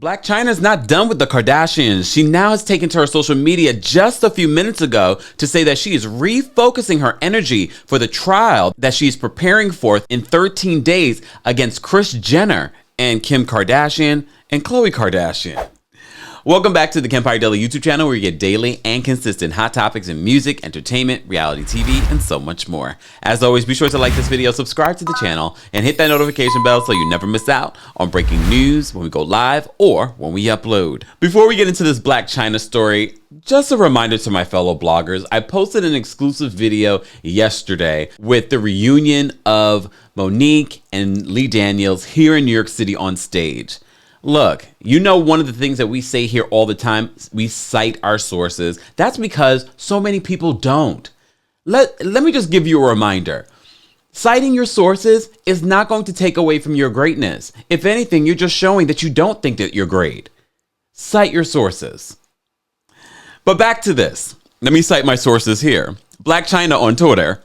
Blac Chyna's not done with the Kardashians. She now has taken to her social media just a few minutes ago to say that she is refocusing her energy for the trial that she's preparing for in 13 days against Kris Jenner and Kim Kardashian and Khloe Kardashian. Welcome back to the Kempire Daily YouTube channel, where you get daily and consistent hot topics in music, entertainment, reality TV, and so much more. As always, be sure to like this video, subscribe to the channel, and hit that notification bell so you never miss out on breaking news when we go live or when we upload. Before we get into this Blac Chyna story, just a reminder to my fellow bloggers, I posted an exclusive video yesterday with the reunion of Monique and Lee Daniels here in New York City on stage. Look, you know, one of the things that we say here all the time, we cite our sources. That's because so many people don't. Let me just give you a reminder. Citing your sources is not going to take away from your greatness. If anything, you're just showing that you don't think that you're great. Cite your sources. But back to this. Let me cite my sources here. Blac Chyna on Twitter.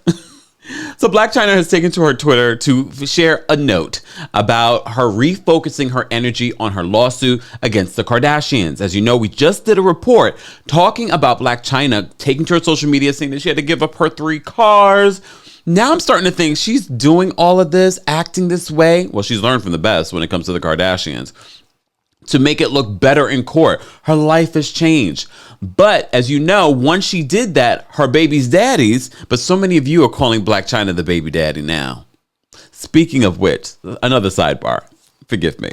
So Blac Chyna has taken to her Twitter to share a note about her refocusing her energy on her lawsuit against the Kardashians. As you know, we just did a report talking about Blac Chyna taking to her social media saying that she had to give up her 3 cars. Now I'm starting to think she's doing all of this, acting this way. Well, she's learned from the best when it comes to the Kardashians, to make it look better in court. Her life has changed. But as you know, once she did that, her baby's daddies, but so many of you are calling Blac Chyna the baby daddy now. Speaking of which, another sidebar, forgive me.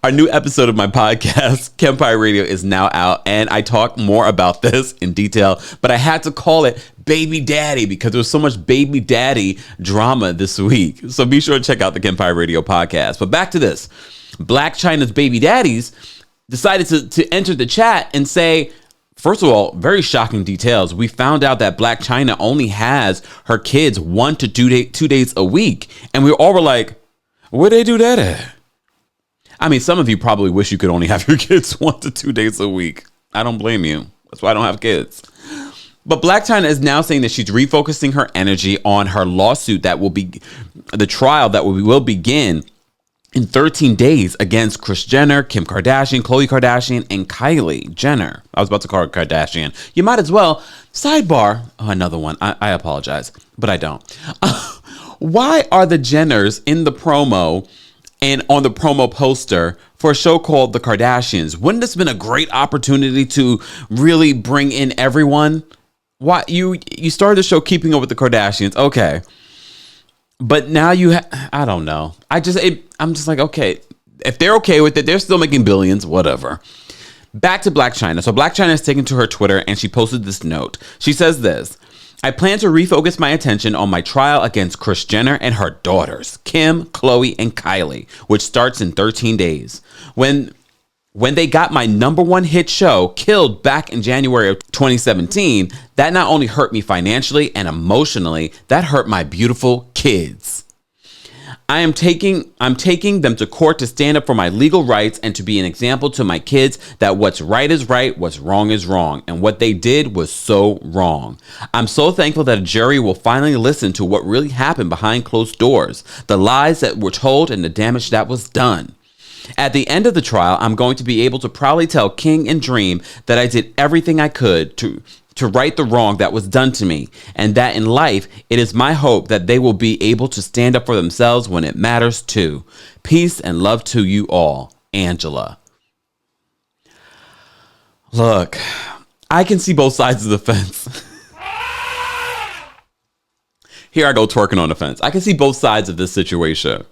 Our new episode of my podcast, Kempire Radio, is now out, and I talk more about this in detail, but I had to call it baby daddy because there was so much baby daddy drama this week. So be sure to check out the Kempire Radio podcast. But back to this. Blac Chyna's baby daddies decided to enter the chat and say, first of all, very shocking details. We found out that Blac Chyna only has her kids 1 to 2 days a week. And we all were like, where they do that at? I mean, some of you probably wish you could only have your kids 1 to 2 days a week. I don't blame you. That's why I don't have kids. But Blac Chyna is now saying that she's refocusing her energy on her lawsuit that will be the trial that will begin in 13 days against Kris Jenner, Kim Kardashian, Khloe Kardashian, and Kylie Jenner. I was about to call her Kardashian. You might as well. Sidebar. Oh, another one. I apologize, but I don't. Why are the Jenners in the promo and on the promo poster for a show called The Kardashians? Wouldn't this have been a great opportunity to really bring in everyone? Why you started the show Keeping Up with the Kardashians. Okay. But now I don't know. I'm just like, okay, if they're okay with it, they're still making billions, whatever. Back to Blac Chyna. So Blac Chyna has taken to her Twitter and she posted this note. She says this: I plan to refocus my attention on my trial against Kris Jenner and her daughters, Kim, Khloe, and Kylie, which starts in 13 days. When they got my #1 hit show killed back in January of 2017, that not only hurt me financially and emotionally, that hurt my beautiful kids. I'm taking them to court to stand up for my legal rights and to be an example to my kids that what's right is right, what's wrong is wrong, and what they did was so wrong. I'm so thankful that a jury will finally listen to what really happened behind closed doors, the lies that were told and the damage that was done. At the end of the trial, I'm going to be able to proudly tell King and Dream that I did everything I could to right the wrong that was done to me, and that in life, it is my hope that they will be able to stand up for themselves when it matters too. Peace and love to you all, Angela. Look, I can see both sides of the fence. Here I go twerking on the fence. I can see both sides of this situation.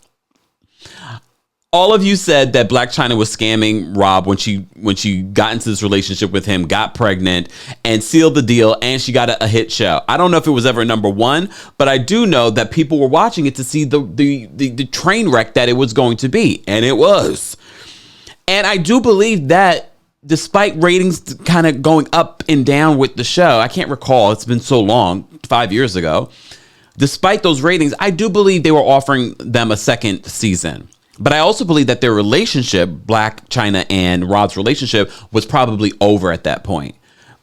All of you said that Blac Chyna was scamming Rob when she got into this relationship with him, got pregnant, and sealed the deal, and she got a hit show. I don't know if it was ever #1, but I do know that people were watching it to see the train wreck that it was going to be, and it was. And I do believe that despite ratings kind of going up and down with the show, I can't recall, it's been so long, 5 years ago. Despite those ratings, I do believe they were offering them a second season. But I also believe that their relationship, Blac Chyna and Rob's relationship, was probably over at that point.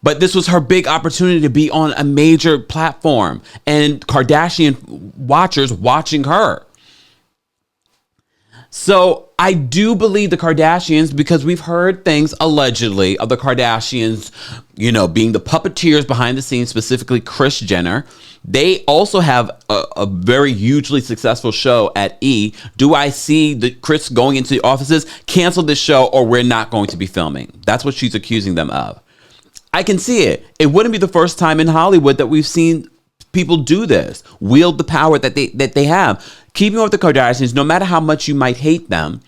But this was her big opportunity to be on a major platform and Kardashian watchers watching her. So I do believe the Kardashians, because we've heard things allegedly of the Kardashians, being the puppeteers behind the scenes, specifically Kris Jenner. They also have a very hugely successful show at E! Do I see the Kris going into the offices, cancel this show, or we're not going to be filming? That's what she's accusing them of. I can see it. It wouldn't be the first time in Hollywood that we've seen people do this, wield the power that they have. Keeping up with the Kardashians, no matter how much you might hate them,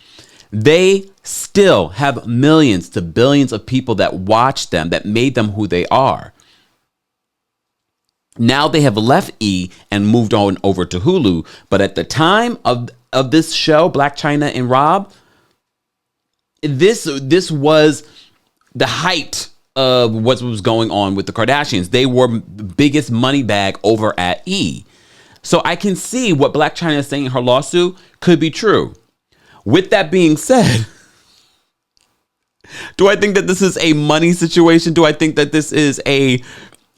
they still have millions to billions of people that watch them, that made them who they are. Now they have left E! And moved on over to Hulu. But at the time of this show, Blac Chyna and Rob, this was the height of what was going on with the Kardashians. They were the biggest money bag over at E! So I can see what Blac Chyna is saying in her lawsuit could be true. With that being said, do I think that this is a money situation? Do I think that this is a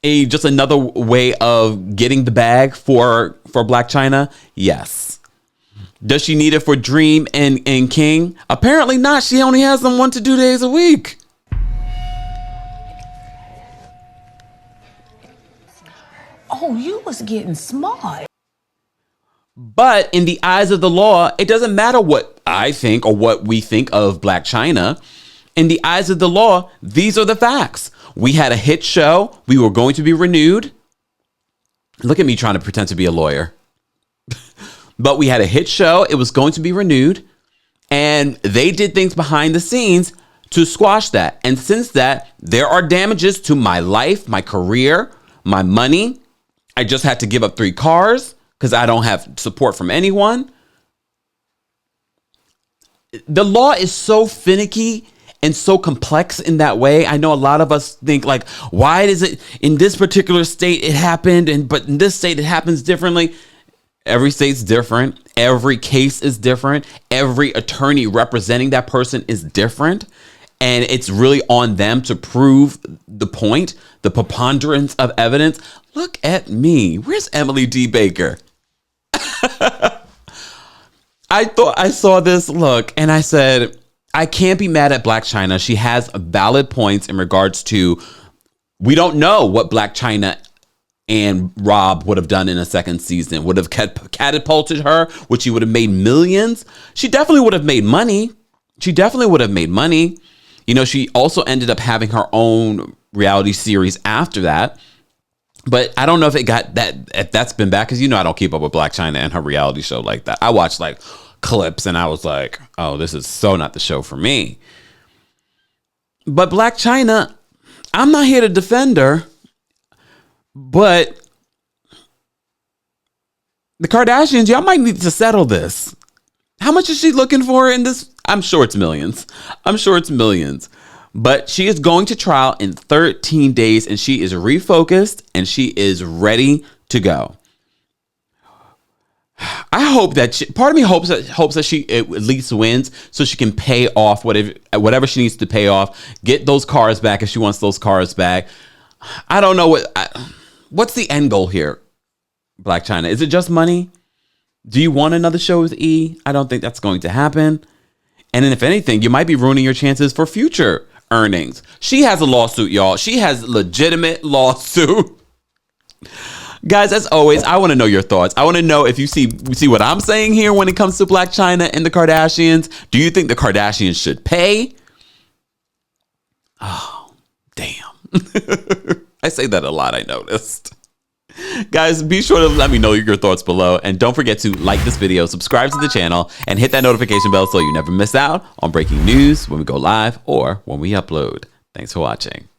just another way of getting the bag for Blac Chyna? Yes. Does she need it for Dream and King? Apparently not. She only has them 1 to 2 days a week. Oh, you was getting smart. But in the eyes of the law, it doesn't matter what I think or what we think of Blac Chyna. In the eyes of the law, these are the facts. We had a hit show. We were going to be renewed. Look at me trying to pretend to be a lawyer. But we had a hit show. It was going to be renewed. And they did things behind the scenes to squash that. And since that, there are damages to my life, my career, my money. I just had to give up 3 cars because I don't have support from anyone. The law is so finicky and so complex in that way. I know a lot of us think like, why is it in this particular state it happened, but in this state it happens differently? Every state's different. Every case is different. Every attorney representing that person is different. And it's really on them to prove the point, the preponderance of evidence. Look at me. Where's Emily D. Baker? I thought I saw this look and I said, I can't be mad at Blac Chyna. She has valid points in regards to, we don't know what Blac Chyna and Rob would have done in a second season. Would have catapulted her, which she would have made millions. She definitely would have made money. She also ended up having her own reality series after that. But I don't know if that's been back, because I don't keep up with Blac Chyna and her reality show like that. I watched like clips and I was like, oh, this is so not the show for me. But Blac Chyna, I'm not here to defend her, but the Kardashians, y'all might need to settle this. How much is she looking for in this? I'm sure it's millions. But she is going to trial in 13 days and she is refocused and she is ready to go. I hope that part of me hopes that she at least wins so she can pay off whatever she needs to pay off, get those cars back if she wants those cars back. I don't know what's the end goal here, Blac Chyna. Is it just money? Do you want another show with E? I don't think that's going to happen. And then if anything, you might be ruining your chances for future earnings. She has a lawsuit, y'all. She has a legitimate lawsuit. Guys, as always, I want to know your thoughts. I want to know if you see what I'm saying here when it comes to Blac Chyna and the Kardashians. Do you think the Kardashians should pay? Oh, damn. I say that a lot, I noticed. Guys, be sure to let me know your thoughts below. And don't forget to like this video, subscribe to the channel, and hit that notification bell so you never miss out on breaking news when we go live or when we upload. Thanks for watching.